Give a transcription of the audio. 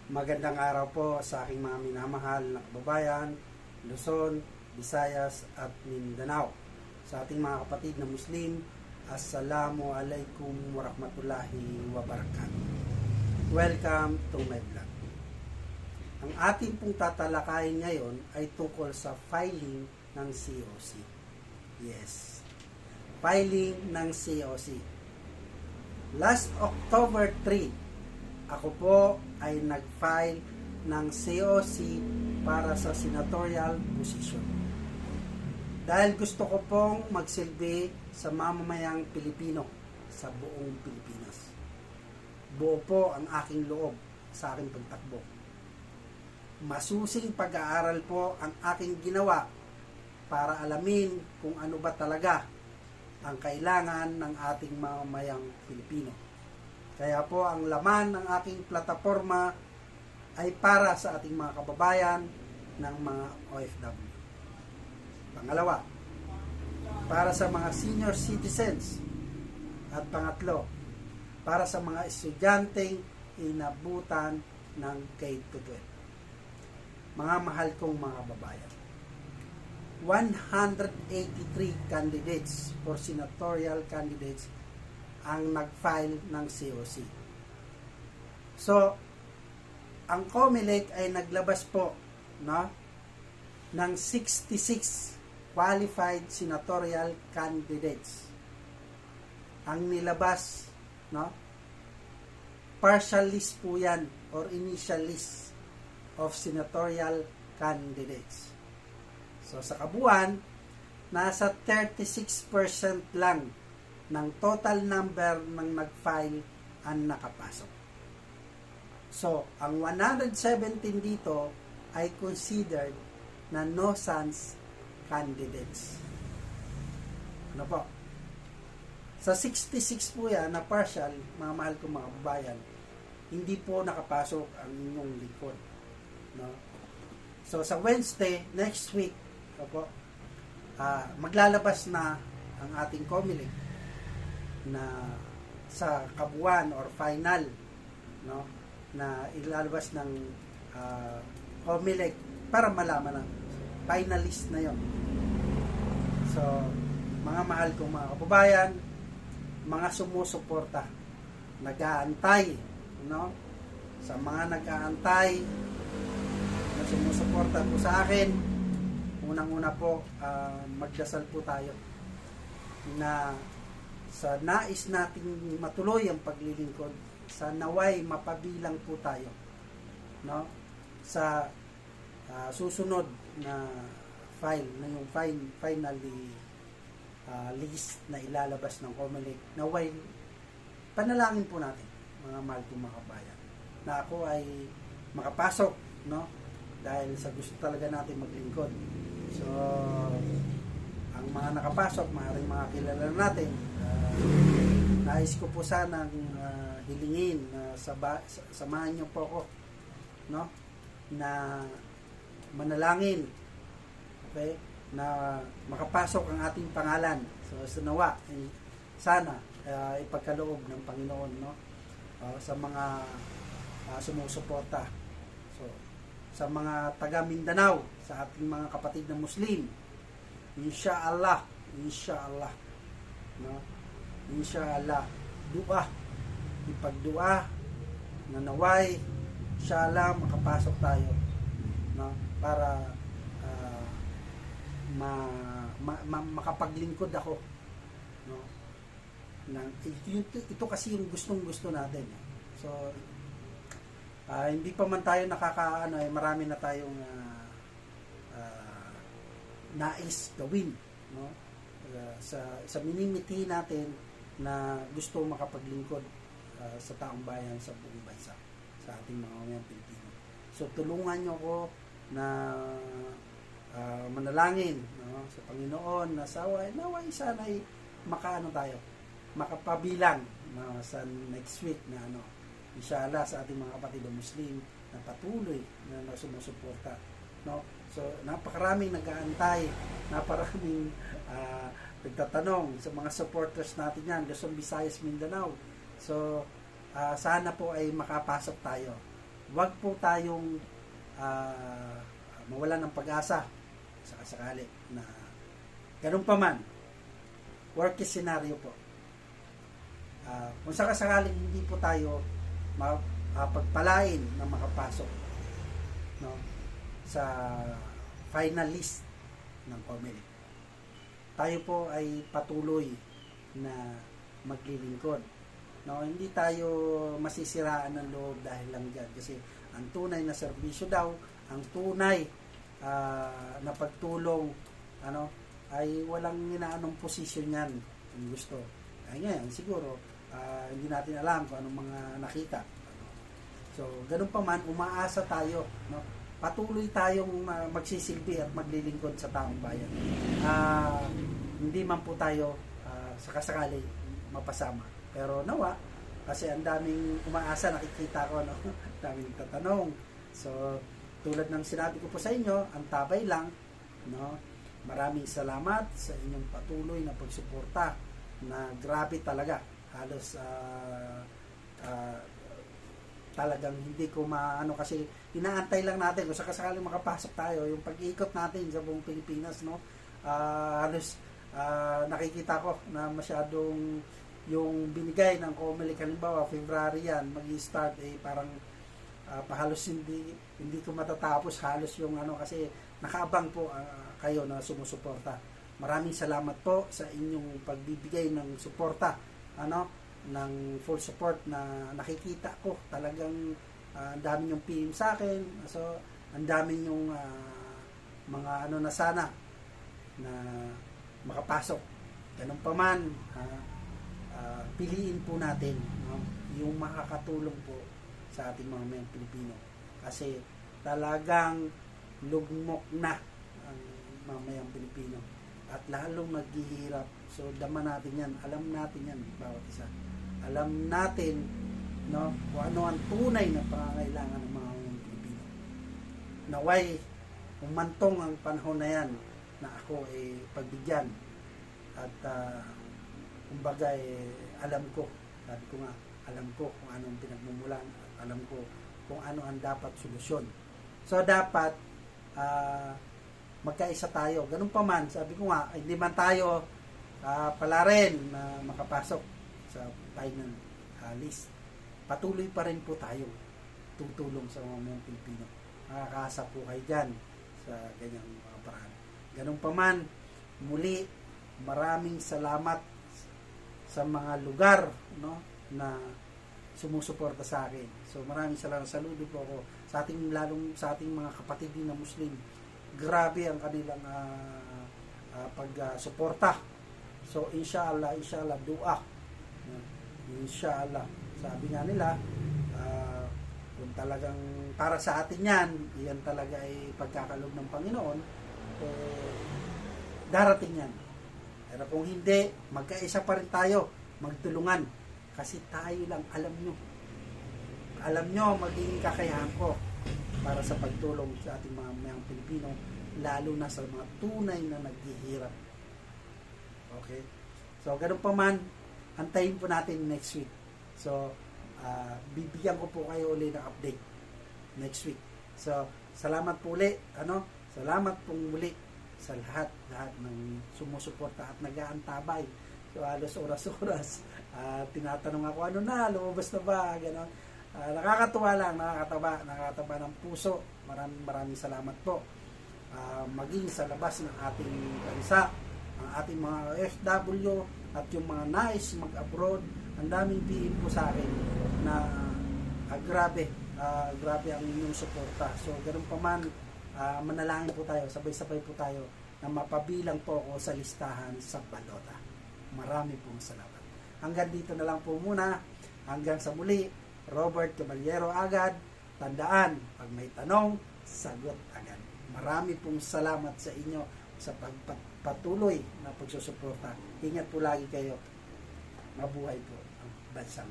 Magandang araw po sa aking mga minamahal na kababayan, Luzon, Visayas at Mindanao. Sa ating mga kapatid na Muslim, Assalamu alaikum warahmatullahi wabarakatuh. Welcome to my vlog. Ang ating pong tatalakayin ngayon ay tungkol sa filing ng COC. Yes, filing ng COC. Last October 3, ako po ay nag-file ng COC para sa senatorial position. Dahil gusto ko pong magsilbi sa mamamayang Pilipino sa buong Pilipinas. Buo po ang aking loob sa aking pagtakbo. Masusing pag-aaral po ang aking ginawa para alamin kung ano ba talaga ang kailangan ng ating mamamayang Pilipino. Kaya po ang laman ng aking plataforma ay para sa ating mga kababayan ng mga OFW. Pangalawa, para sa mga senior citizens. At pangatlo, para sa mga estudyanteng inabutan ng K-12. Mga mahal kong mga kababayan, 183 candidates for senatorial candidates ang nag-file ng COC. So, ang COMELEC ay naglabas po, no, ng 66 qualified senatorial candidates. Ang nilabas, no, partial list po yan or initial list of senatorial candidates. So, sa kabuuan, nasa 36% lang ng total number ng nag-file ang nakapasok. So, ang 117 dito ay considered na no-sans candidates. Ano po? Sa 66 po yan na partial, mga mahal kong mga kababayan, hindi po nakapasok ang inyong lingkod. No? So, sa Wednesday, next week, po, maglalabas na ang ating COMELEC na sa kabuuan or final, no, na ilalabas ng COMELEC para malaman na finalist na yon. So, mga mahal kong mga kababayan, mga sumusuporta, nag-aantay, no, sa mga nag-aantay na sumusuporta po sa akin, unang-una po, magdasal po tayo na sa nais nating matuloy ang paglilingkod, sa naway mapabilang po tayo, no, sa susunod na file na yung finally list na ilalabas ng COMELEC. Naway panalangin po natin, mga mahal kong mga kabayan, na ako ay makapasok, no, dahil sa gusto talaga natin maglingkod. So, ang mga nakapasok, maaaring mga kilala natin, nais ko po sanang hilingin na samahan niyo po ako, no, na manalangin, okay, na makapasok ang ating pangalan. So, sanawa, sana ipagkaloob ng Panginoon, no, sa mga sumusuporta. So, sa mga taga Mindanao, sa ating mga kapatid na Muslim, Inshallah, no, Inshallah, dua, ipagdua na naway, inshallah, makapasok tayo, no, para makapaglingkod ako, no, ito kasi yung gustong-gusto natin. So, hindi pa man tayo marami na tayong nais gawin, no, sa minimiti natin na gusto makapaglingkod sa taong bayan sa buong bansa, sa ating mga mayang Pilipino. So, tulungan nyo ko na manalangin, no, sa Panginoon na naway sana'y makapabilang, no, sa next week na inshallah sa ating mga kapatid na Muslim na patuloy na sumusuporta, no. So, napakaraming nag-aantay, napakaraming nagtatanong sa mga supporters natin yan, Luzon, Visayas, Mindanao. So, sana po ay makapasok tayo. wag po tayong mawalan ng pag-asa sa kasakali na ganun pa man, worst case scenario po. Kung sakasakaling hindi po tayo pagpalain na makapasok, no, sa final list ng COMELEC, tayo po ay patuloy na maglilingkod. No, hindi tayo masisiraan ng loob dahil lang dyan. Kasi ang tunay na serbisyo daw, ang tunay na pagtulong, ay walang inaanong posisyon yan kung gusto. Ay ngayon, siguro, hindi natin alam kung anong mga nakita. So, ganun pa man, umaasa tayo. No? Patuloy tayong magsisilbi at maglilingkod sa taong bayan. Hindi man po tayo sakasakali mapasama. Pero nawa, kasi ang daming umaasa, nakikita ko, no? Daming tatanong. So, tulad ng sinabi ko po sa inyo, ang tabay lang, no? Maraming salamat sa inyong patuloy na pagsuporta na grabe talaga. Halos talagang hindi ko kasi inaantay lang natin kung sakasakali makapasok tayo, yung pag-ikot natin sa buong Pilipinas, no? Halos nakikita ko na masyadong yung binigay ng COMELEC, halimbawa February yan mag-i-start, parang pahalos hindi ko matatapos halos yung kasi nakaabang po kayo na sumusuporta. Maraming salamat po sa inyong pagbibigay ng suporta, ng full support na nakikita ko. Talagang ang dami yung PM sa akin. So, ang dami yung mga na sana na makapasok. Ganun pa man, piliin po natin, no, yung makakatulong po sa ating mga mayang Pilipino. Kasi talagang lugmok na ang mamayang Pilipino. At lalong naghihirap. So, dama natin yan. Alam natin yan, bawat isa. Alam natin, no, kung ano ang tunay na pangangailangan ng mga Pilipino. Naway, umantong ang panahon na yan na ako pagbigyan. At kumbaga alam ko, sabi ko nga, alam ko kung anong pinagmumulan at alam ko kung ano ang dapat solusyon. So dapat magkaisa tayo. Ganun pa man, sabi ko nga, hindi man tayo pala rin na makapasok sa final list. Patuloy pa rin po tayo tutulong sa mga Pilipino. Makakaasa po kayo dyan sa ganyang mga paraan. Ganun pa man, muli, maraming salamat sa mga lugar, no, na sumusuporta sa akin. So maraming salamat, saludo po ako sa ating, lalong sa ating mga kapatid din na Muslim. Grabe ang kanilang pagsuporta. So inshallah dua. Inshallah. Sabi nga nila, kung talagang para sa atin yan talaga ay pagkakaloob ng Panginoon, darating yan. Pero kung hindi, magkaisa pa rin tayo, magtulungan. Kasi tayo lang, alam nyo, magiging kakayahan ko para sa pagtulong sa ating mga mayang Pilipino, lalo na sa mga tunay na naghihirap. Okay? So, ganun pa man, antayin po natin next week. So, bibigyan ko po kayo ulit ng update next week. So, salamat po ulit. Salamat pong muli sa lahat ng sumusuporta at nag-aantabay. So, halos oras-oras, tinatanong ako, lumabas na ba? Ganon. Nakakatuwa lang, nakakataba ng puso. Maraming salamat po. Maging sa labas ng ating bansa, ang ating mga FW at yung mga nais mag-abroad, ang daming PM po sa akin na grabe ang inyong suporta. So, ganun pa man, manalangin po tayo, sabay-sabay po tayo na mapabilang po ako sa listahan sa balota. Marami pong salamat. Hanggang dito na lang po muna. Hanggang sa muli, Robert Caballero agad. Tandaan, pag may tanong, sagot agad. Marami pong salamat sa inyo sa pagpatuloy na pagsusuporta. Ingat po lagi kayo. Mabuhay po ang bansang